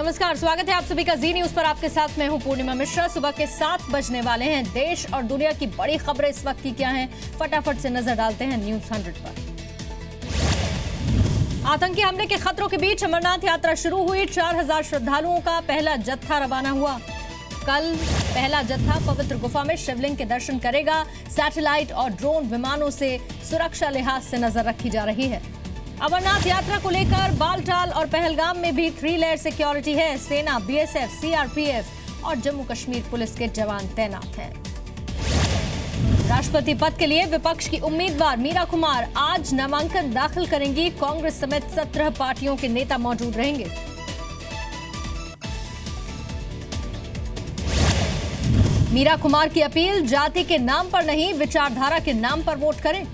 नमस्कार, स्वागत है आप सभी का जी न्यूज पर। आपके साथ मैं हूं पूर्णिमा मिश्रा। सुबह के 7 बजने वाले हैं। देश और दुनिया की बड़ी खबरें इस वक्त की क्या हैं, फटाफट से नजर डालते हैं न्यूज 100 पर। आतंकी हमले के खतरों के बीच अमरनाथ यात्रा शुरू हुई। 4000 श्रद्धालुओं का पहला जत्था रवाना हुआ। कल पहला जत्था पवित्र गुफा में शिवलिंग के दर्शन करेगा। सैटेलाइट और ड्रोन विमानों से सुरक्षा लिहाज से नजर रखी जा रही है। अमरनाथ यात्रा को लेकर बालटाल और पहलगाम में भी 3 लेयर सिक्योरिटी है। सेना, बीएसएफ, सीआरपीएफ और जम्मू कश्मीर पुलिस के जवान तैनात हैं। राष्ट्रपति पद के लिए विपक्ष की उम्मीदवार मीरा कुमार आज नामांकन दाखिल करेंगी। कांग्रेस समेत 17 पार्टियों के नेता मौजूद रहेंगे। मीरा कुमार की अपील, जाति के नाम पर नहीं, विचारधारा के नाम पर वोट करें।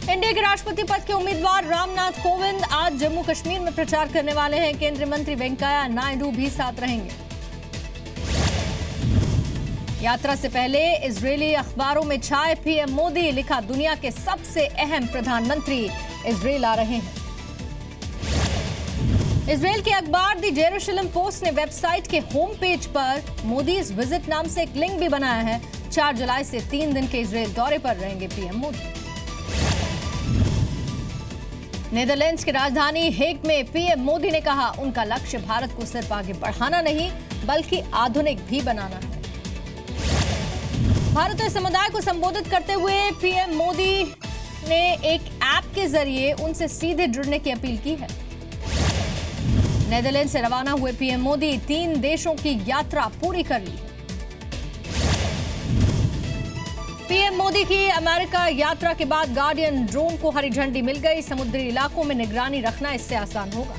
इंडिया के राष्ट्रपति पद के उम्मीदवार रामनाथ कोविंद आज जम्मू कश्मीर में प्रचार करने वाले हैं। केंद्रीय मंत्री वेंकैया नायडू भी साथ रहेंगे। यात्रा से पहले इजरायली अखबारों में छाए पीएम मोदी, लिखा दुनिया के सबसे अहम प्रधानमंत्री इजरायल आ रहे हैं। इजरायल के अखबार द जेरूशलम पोस्ट ने वेबसाइट के होम पेज पर मोदीज विजिट नाम से एक लिंक भी बनाया है। 4 जुलाई से 3 दिन के इजरायल दौरे पर रहेंगे पीएम मोदी। नीदरलैंड्स की राजधानी हेग में पीएम मोदी ने कहा, उनका लक्ष्य भारत को सिर्फ आगे बढ़ाना नहीं बल्कि आधुनिक भी बनाना है। भारतीय समुदाय को संबोधित करते हुए पीएम मोदी ने एक ऐप के जरिए उनसे सीधे जुड़ने की अपील की है। नीदरलैंड से रवाना हुए पीएम मोदी 3 देशों की यात्रा पूरी कर ली। पीएम मोदी की अमेरिका यात्रा के बाद गार्डियन ड्रोन को हरी झंडी मिल गई। समुद्री इलाकों में निगरानी रखना इससे आसान होगा।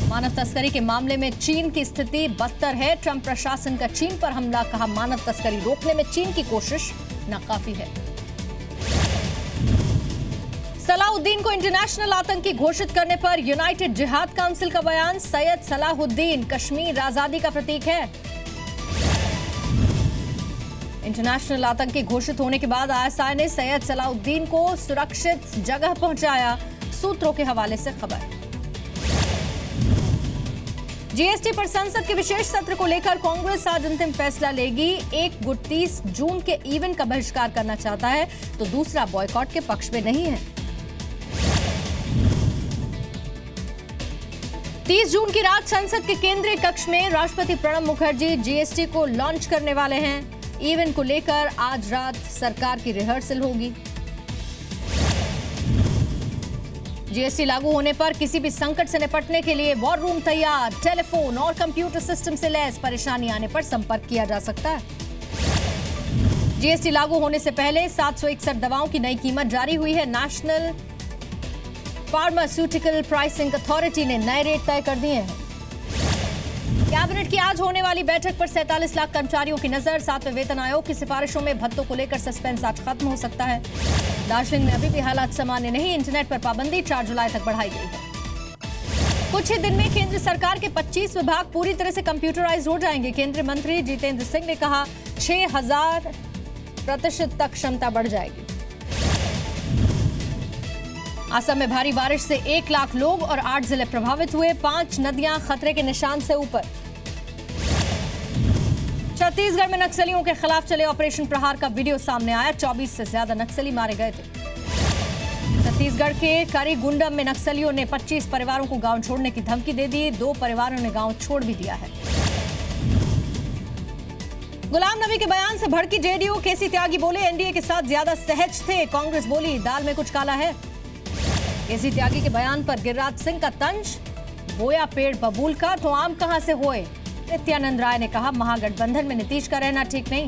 मानव तस्करी के मामले में चीन की स्थिति बदतर है। ट्रंप प्रशासन का चीन पर हमला, कहा मानव तस्करी रोकने में चीन की कोशिश नाकाफी है। सलाहुद्दीन को इंटरनेशनल आतंकी घोषित करने पर यूनाइटेड जिहाद काउंसिल का बयान, सैयद सलाहुद्दीन कश्मीर आजादी का प्रतीक है। इंटरनेशनल आतंकी घोषित होने के बाद आईएसआई ने सैयद सलाहुद्दीन को सुरक्षित जगह पहुंचाया, सूत्रों के हवाले से खबर। जीएसटी पर संसद के विशेष सत्र को लेकर कांग्रेस आज अंतिम फैसला लेगी। एक गुट 30 जून के इवेंट का बहिष्कार करना चाहता है तो दूसरा बॉयकॉट के पक्ष में नहीं है। 30 जून की रात संसद के केंद्रीय कक्ष में राष्ट्रपति प्रणब मुखर्जी जीएसटी को लॉन्च करने वाले हैं। इवेंट को लेकर आज रात सरकार की रिहर्सल होगी। जीएसटी लागू होने पर किसी भी संकट से निपटने के लिए वॉर रूम तैयार, टेलीफोन और कंप्यूटर सिस्टम से लैस, परेशानी आने पर संपर्क किया जा सकता है। जीएसटी लागू होने से पहले 761 दवाओं की नई कीमत जारी हुई है। नेशनल फार्मास्यूटिकल प्राइसिंग अथॉरिटी ने नए रेट तय कर दिए हैं। कैबिनेट की आज होने वाली बैठक पर 47 लाख कर्मचारियों की नजर। 7वें वेतन आयोग की सिफारिशों में भत्तों को लेकर सस्पेंस आज खत्म हो सकता है। दार्जिलिंग में अभी भी हालात सामान्य नहीं, इंटरनेट पर पाबंदी 4 जुलाई तक बढ़ाई गई है। कुछ ही दिन में केंद्र सरकार के 25 विभाग पूरी तरह से कंप्यूटराइज हो जाएंगे। केंद्रीय मंत्री जितेंद्र सिंह ने कहा 6000% तक क्षमता बढ़ जाएगी। असम में भारी बारिश से 1 लाख लोग और 8 जिले प्रभावित हुए। 5 नदियां खतरे के निशान से ऊपर। छत्तीसगढ़ में नक्सलियों के खिलाफ चले ऑपरेशन प्रहार का वीडियो सामने आया। 24 से ज्यादा नक्सली मारे गए थे। छत्तीसगढ़ के करीगुंडम में नक्सलियों ने 25 परिवारों को गांव छोड़ने की धमकी दे दी। 2 परिवारों ने गांव छोड़ भी दिया है। गुलाम नबी के बयान से भड़की जेडीयू। केसी त्यागी बोले एनडीए के साथ ज्यादा सहज थे। कांग्रेस बोली दाल में कुछ काला है। केसी त्यागी के बयान पर गिरिराज सिंह का तंज, बोया पेड़ बबूल का तो आम कहां से होए। नित्यानंद राय ने कहा महागठबंधन में नीतीश का रहना ठीक नहीं।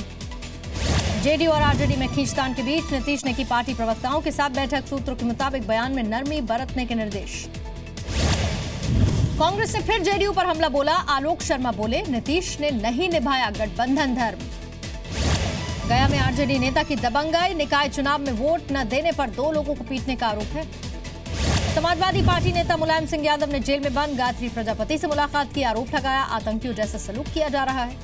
जेडीयू और आरजेडी में खींचतान के बीच नीतीश ने की पार्टी प्रवक्ताओं के साथ बैठक। सूत्रों के मुताबिक बयान में नरमी बरतने के निर्देश। कांग्रेस ने फिर जेडीयू पर हमला बोला। आलोक शर्मा बोले नीतीश ने नहीं निभाया गठबंधन धर्म। गया में आरजेडी नेता की दबंगाई, निकाय चुनाव में वोट न देने पर 2 लोगों को पीटने का आरोप है। समाजवादी पार्टी नेता मुलायम सिंह यादव ने जेल में बंद गायत्री प्रजापति से मुलाकात की, आरोप लगाया आतंकियों जैसा सलूक किया जा रहा है।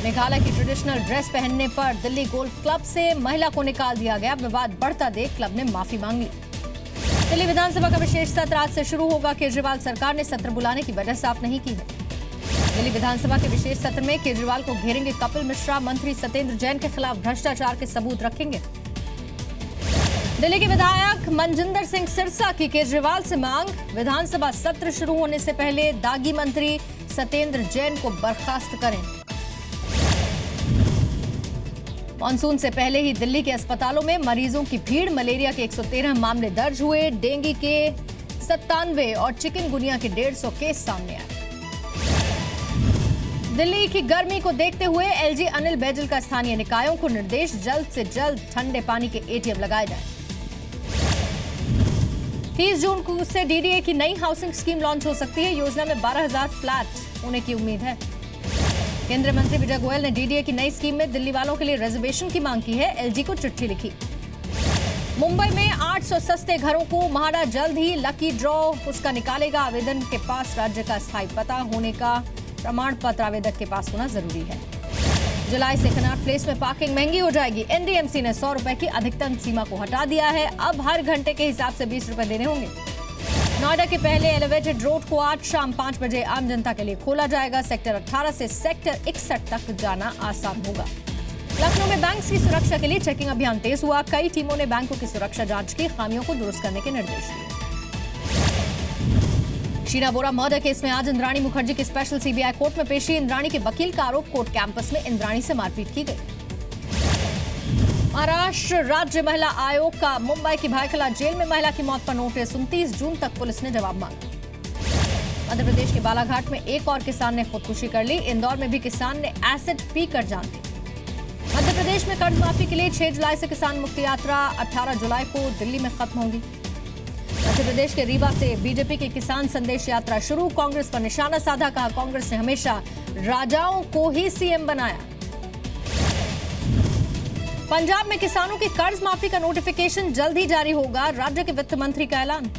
मेघालय की ट्रेडिशनल ड्रेस पहनने पर दिल्ली गोल्फ क्लब से महिला को निकाल दिया गया। विवाद बढ़ता देख क्लब ने माफी मांग ली। दिल्ली विधानसभा का विशेष सत्र आज से शुरू होगा। केजरीवाल सरकार ने सत्र बुलाने की वजह साफ नहीं की है। दिल्ली विधानसभा के विशेष सत्र में केजरीवाल को घेरेंगे कपिल मिश्रा। मंत्री सत्येंद्र जैन के खिलाफ भ्रष्टाचार के सबूत रखेंगे। दिल्ली के विधायक मनजिंदर सिंह सिरसा की केजरीवाल से मांग, विधानसभा सत्र शुरू होने से पहले दागी मंत्री सत्येंद्र जैन को बर्खास्त करें। मानसून से पहले ही दिल्ली के अस्पतालों में मरीजों की भीड़। मलेरिया के 113 मामले दर्ज हुए। डेंगू के 97 और चिकनगुनिया के 150 केस सामने आए। दिल्ली की गर्मी को देखते हुए एलजी अनिल बैजल का स्थानीय निकायों को निर्देश, जल्द से जल्द ठंडे पानी के एटीएम लगाए जाएं। 30 जून को से डीडीए की नई हाउसिंग स्कीम लॉन्च हो सकती है। योजना में 12,000 फ्लैट होने की उम्मीद है। केंद्रीय मंत्री विजय गोयल ने डीडीए की नई स्कीम में दिल्ली वालों के लिए रिजर्वेशन की मांग की है। एलजी को चिट्ठी लिखी। मुंबई में 800 सस्ते घरों को महाडा जल्द ही लकी ड्रॉ उसका निकालेगा। आवेदन के पास राज्य का स्थायी पता होने का प्रमाण पत्र आवेदक के पास होना जरूरी है। जुलाई से कनॉट प्लेस में पार्किंग महंगी हो जाएगी। एनडीएमसी ने 100 रुपए की अधिकतम सीमा को हटा दिया है। अब हर घंटे के हिसाब से 20 रुपए देने होंगे। नोएडा के पहले एलिवेटेड रोड को आज शाम 5 बजे आम जनता के लिए खोला जाएगा। सेक्टर 18 से सेक्टर 61 तक जाना आसान होगा। लखनऊ में बैंक की सुरक्षा के लिए चेकिंग अभियान तेज हुआ। कई टीमों ने बैंकों की सुरक्षा जांच की, खामियों को दुरुस्त करने के निर्देश दिए। शीना बोरा मर्डर केस में आज इंद्राणी मुखर्जी की स्पेशल सीबीआई कोर्ट में पेशी। इंद्राणी के वकील का आरोप, कोर्ट कैंपस में इंद्राणी से मारपीट की गई। महाराष्ट्र राज्य महिला आयोग का मुंबई की भायखला जेल में महिला की मौत पर नोटिस। 29 जून तक पुलिस ने जवाब मांगा। मध्य प्रदेश के बालाघाट में एक और किसान ने खुदकुशी कर ली। इंदौर में भी किसान ने एसिड पीकर जान दी। मध्य प्रदेश में कर्ज माफी के लिए 6 जुलाई से किसान मुक्ति यात्रा 18 जुलाई को दिल्ली में खत्म होगी। मध्य प्रदेश के रीवा से बीजेपी की किसान संदेश यात्रा शुरू। कांग्रेस पर निशाना साधा, कहा कांग्रेस ने हमेशा राजाओं को ही सीएम बनाया। पंजाब में किसानों की कर्ज माफी का नोटिफिकेशन जल्द ही जारी होगा। राज्य के वित्त मंत्री का ऐलान।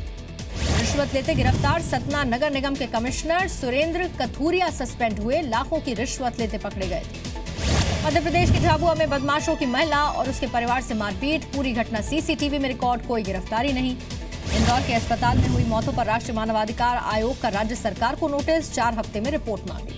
रिश्वत लेते गिरफ्तार सतना नगर निगम के कमिश्नर सुरेंद्र कथूरिया सस्पेंड हुए। लाखों की रिश्वत लेते पकड़े गए थे। मध्य प्रदेश के झाबुआ में बदमाशों की महिला और उसके परिवार से मारपीट। पूरी घटना सीसीटीवी में रिकॉर्ड, कोई गिरफ्तारी नहीं। इंदौर के अस्पताल में हुई मौतों पर राष्ट्रीय मानवाधिकार आयोग का राज्य सरकार को नोटिस, 4 हफ्ते में रिपोर्ट मांगी।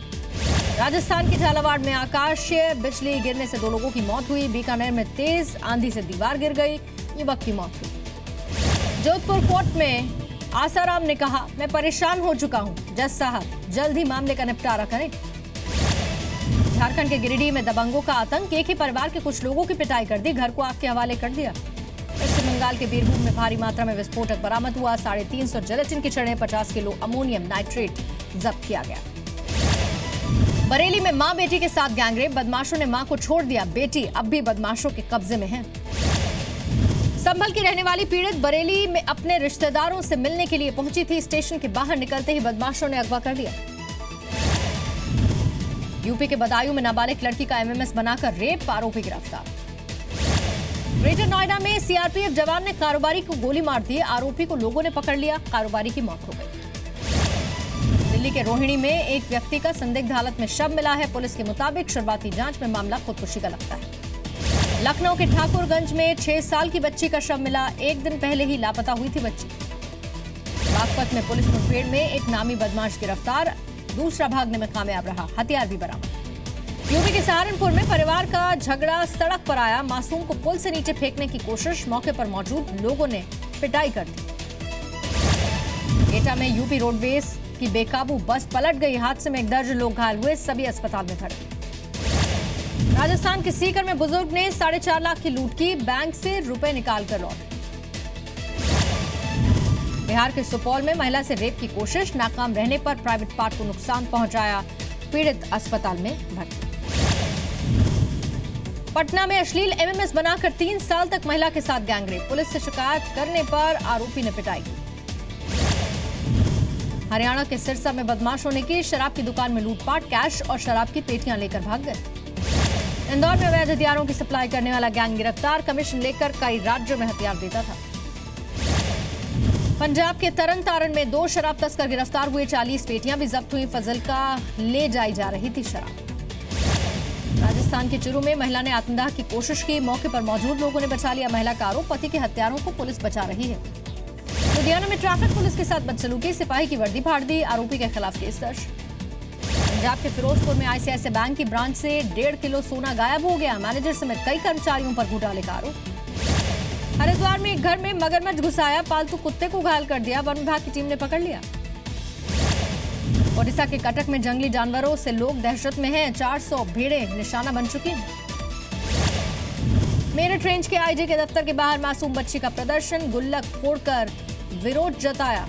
राजस्थान के झालावाड़ में आकाशीय बिजली गिरने से 2 लोगों की मौत हुई। बीकानेर में तेज आंधी से दीवार गिर गई, युवक की मौत हुई। जोधपुर कोर्ट में आसाराम ने कहा, मैं परेशान हो चुका हूं, जज साहब जल्द ही मामले का निपटारा करें। झारखंड के गिरिडीह में दबंगों का आतंक, एक ही परिवार के कुछ लोगों की पिटाई कर दी, घर को आग के हवाले कर दिया। पश्चिम बंगाल के बीरभूम में भारी मात्रा में विस्फोटक बरामद हुआ। 350 जेलेटिन की छड़ें, 50 किलो अमोनियम नाइट्रेट जब्त किया गया। बरेली में मां बेटी के साथ गैंगरेप, बदमाशों ने मां को छोड़ दिया, बेटी अब भी बदमाशों के कब्जे में है। संभल की रहने वाली पीड़ित बरेली में अपने रिश्तेदारों से मिलने के लिए पहुंची थी। स्टेशन के बाहर निकलते ही बदमाशों ने अगवा कर दिया। यूपी के बदायूं में नाबालिग लड़की का एमएमएस बनाकर रेप, आरोपी गिरफ्तार। ग्रेटर नोएडा में सीआरपीएफ जवान ने कारोबारी को गोली मार दी, आरोपी को लोगों ने पकड़ लिया, कारोबारी की मौत हो गई। दिल्ली के रोहिणी में एक व्यक्ति का संदिग्ध हालत में शव मिला है। पुलिस के मुताबिक शुरुआती जांच में मामला खुदकुशी का लगता है। लखनऊ के ठाकुरगंज में 6 साल की बच्ची का शव मिला। 1 दिन पहले ही लापता हुई थी बच्ची। बागपत में पुलिस मुठभेड़ में एक नामी बदमाश गिरफ्तार, दूसरा भागने में कामयाब रहा, हथियार भी बरामद। यूपी के सहारनपुर में परिवार का झगड़ा सड़क पर आया, मासूम को पुल से नीचे फेंकने की कोशिश, मौके पर मौजूद लोगों ने पिटाई कर दी। एटा में यूपी रोडवेज की बेकाबू बस पलट गई, हादसे में 1 दर्जन लोग घायल हुए, सभी अस्पताल में भर्ती। राजस्थान के सीकर में बुजुर्ग ने 4.5 लाख की लूट की, बैंक से रुपए निकालकर लौटे। बिहार के सुपौल में महिला से रेप की कोशिश, नाकाम रहने पर प्राइवेट पार्ट को नुकसान पहुंचाया, पीड़ित अस्पताल में भर्ती। पटना में अश्लील एमएमएस बनाकर 3 साल तक महिला के साथ गैंगरेप, पुलिस से शिकायत करने पर आरोपी ने पिटाई की। हरियाणा के सिरसा में बदमाशों ने की शराब की दुकान में लूटपाट, कैश और शराब की पेटियां लेकर भाग गए। इंदौर में अवैध हथियारों की सप्लाई करने वाला गैंग गिरफ्तार, कमीशन लेकर कई राज्यों में हथियार देता था। पंजाब के तरन तारण में 2 शराब तस्कर गिरफ्तार हुए, 40 पेटियां भी जब्त हुई, फजल का ले जाई जा रही थी शराब। राजस्थान के चुरू में महिला ने आत्मदाह की कोशिश की, मौके पर मौजूद लोगों ने बचा लिया, महिला का आरोप, पति के हत्यारों को पुलिस बचा रही है। लुधियाना में ट्रैफिक पुलिस के साथ बदसलूकी, सिपाही की वर्दी फाड़ दी, आरोपी के खिलाफ केस दर्ज। पंजाब के फिरोजपुर में आईसीआईसीआई बैंक की ब्रांच से 1.5 किलो सोना गायब हो गया, मैनेजर समेत कई कर्मचारियों पर घोटाले का आरोप। हरिद्वार में एक घर में मगरमच्छ घुसाया, पालतू कुत्ते को घायल कर दिया, वन विभाग की टीम ने पकड़ लिया। ओडिशा के कटक में जंगली जानवरों से लोग दहशत में हैं, 400 भेड़ें निशाना बन चुकी हैं। मेरठ रेंज के आईजी के दफ्तर के बाहर मासूम बच्ची का प्रदर्शन, गुल्लक फोड़कर विरोध जताया।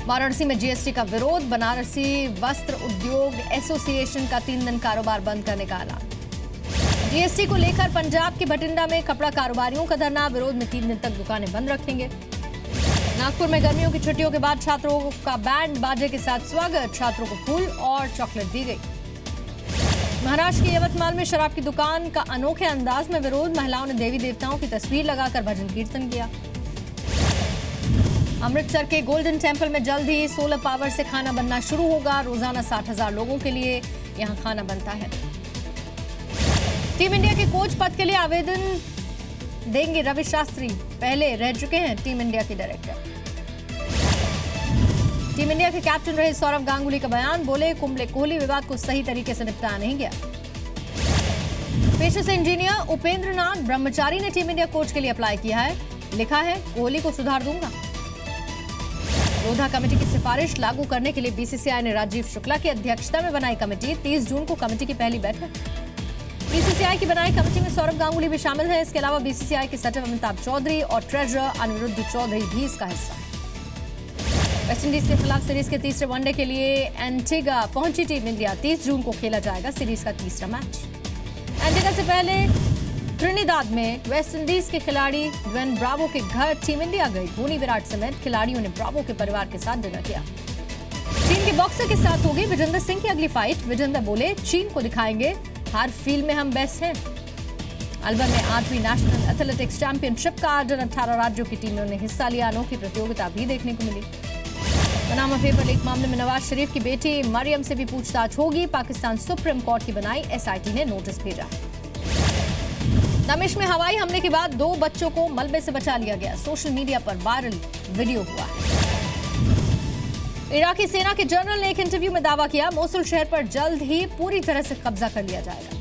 वाराणसी में जीएसटी का विरोध, बनारसी वस्त्र उद्योग एसोसिएशन का 3 दिन कारोबार बंद करने का ऐलान। जीएसटी को लेकर पंजाब के भटिंडा में कपड़ा कारोबारियों का धरना, विरोध में 3 दिन तक दुकानें बंद रखेंगे। नागपुर में गर्मियों की छुट्टियों के बाद छात्रों का बैंड बाजे के साथ स्वागत, छात्रों को फूल और चॉकलेट दी गई। महाराष्ट्र के यवतमाल में शराब की दुकान का अनोखे अंदाज में विरोध, महिलाओं ने देवी देवताओं की तस्वीर लगाकर भजन कीर्तन किया। अमृतसर के गोल्डन टेम्पल में जल्द ही सोलर पावर से खाना बनना शुरू होगा, रोजाना 60,000 लोगों के लिए यहां खाना बनता है। टीम इंडिया के कोच पद के लिए आवेदन देंगे रवि शास्त्री, पहले रह चुके हैं टीम इंडिया के डायरेक्टर। टीम इंडिया के कैप्टन रहे सौरव गांगुली का बयान, बोले कुंबले कोहली विवाद को सही तरीके से निपटाया नहीं गया। पेशे से इंजीनियर उपेंद्र नाथ ब्रह्मचारी ने टीम इंडिया कोच के लिए अप्लाई किया है, लिखा है कोहली को सुधार दूंगा। लोधा कमेटी की सिफारिश लागू करने के लिए बीसीसीआई ने राजीव शुक्ला की अध्यक्षता में बनाई कमेटी, 30 जून को कमेटी की पहली बैठक। बीसीसीआई की बनाई कमेटी में सौरव गांगुली भी शामिल है, इसके अलावा बीसीसीआई के सचिव अमिताभ चौधरी और ट्रेजरर अनिरुद्ध चौधरी भी इसका हिस्सा है। वेस्टइंडीज के खिलाफ सीरीज के तीसरे वनडे के लिए एंटीगा पहुंची टीम इंडिया, 30 जून को खेला जाएगा सीरीज का तीसरा मैच। एंटीगा से पहले ट्रिनिदाद में वेस्टइंडीज के खिलाड़ी ड्वेन ब्रावो के घर टीम इंडिया गई, धोनी विराट समेत खिलाड़ियों ने ब्रावो के परिवार के साथ डिनर किया। चीन के बॉक्सर के साथ होगी विजेंदर सिंह की अगली फाइट, विजेंदर बोले चीन को दिखाएंगे हर फील्ड में हम बेस्ट हैं। अलवर में 8वीं नेशनल एथलेटिक्स चैंपियनशिप का आयोजन, 18 राज्यों की टीमों ने हिस्सा लिया, अनोखी प्रतियोगिता भी देखने को मिली। पनामा पेपर लीक मामले में नवाज शरीफ की बेटी मरियम से भी पूछताछ होगी, पाकिस्तान सुप्रीम कोर्ट की बनाई एसआईटी ने नोटिस भेजा। दमिश्क में हवाई हमले के बाद 2 बच्चों को मलबे से बचा लिया गया, सोशल मीडिया पर वायरल वीडियो हुआ है। इराकी सेना के जनरल ने एक इंटरव्यू में दावा किया, मोसुल शहर पर जल्द ही पूरी तरह से कब्जा कर लिया जाएगा।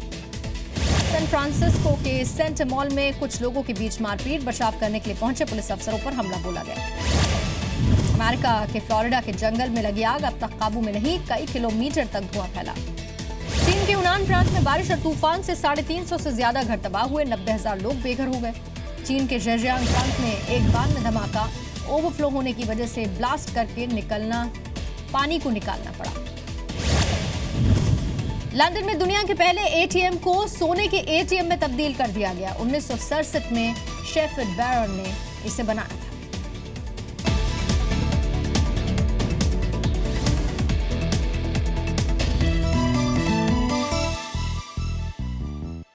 सैन फ्रांसिस्को के सेंट मॉल में कुछ लोगों के बीच मारपीट, बचाव करने के लिए पहुंचे पुलिस अफसरों पर हमला बोला गया। अमेरिका के फ्लोरिडा के जंगल में लगी आग अब तक काबू में नहीं, कई किलोमीटर तक धुआं फैला। चीन के यूनान प्रांत में बारिश और तूफान से 350 से ज्यादा घर तबाह हुए, 90,000 लोग बेघर हो गए। चीन के ज़ेजियांग प्रांत में एक बांध में धमाका, ओवरफ्लो होने की वजह से ब्लास्ट करके पानी को निकालना पड़ा। लंदन में दुनिया के पहले एटीएम को सोने के एटीएम में तब्दील कर दिया गया, 1967 में शेफर्ड बैरन ने इसे बनाया था।